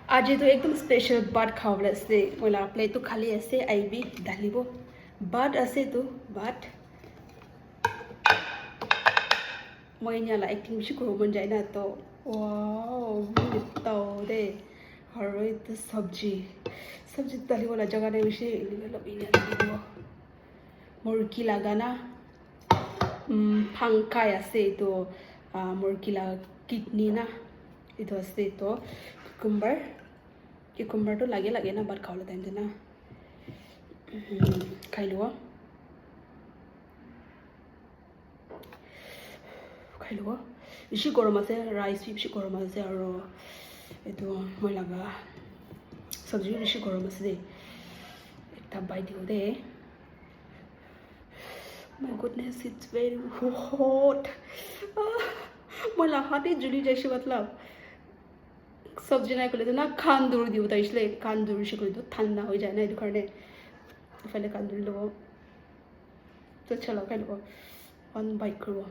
आज तो एकदम स्पेशल बाट खावले से मोला प्लेट तो खाली ऐसे आईबी डालिबो बाट ऐसे तो बाट मोइन्याला एक्टिंग बिसि करो मन जायना तो वाओ तो दे हरोय तो सब्जी सब्जी डालिबो ला जगह ने बिसि लबिना डालिबो मुर्गी लगाना फांकाय ऐसे तो मुर्गी ला किडनी ना itu ऐसे तो cucumber तो lagi ना बात खाओ टाइम ना खाइलो इसी गरम আছে राइस भी इसी गरम আছে আৰু এটো মই লাগা সবজি বেশি গরম আছে দে একটা বাই দিও দে my goodness it's very hot মই লাহাতে জুলি যাইছে मतलब सब्जी नहीं कर ना खानदूर दी होता इसलिए खानदूर से कोई तो ठंडा हो जाए ना इधर करने पहले खानदूर लो तो चलो क्या लो वन बाइक करो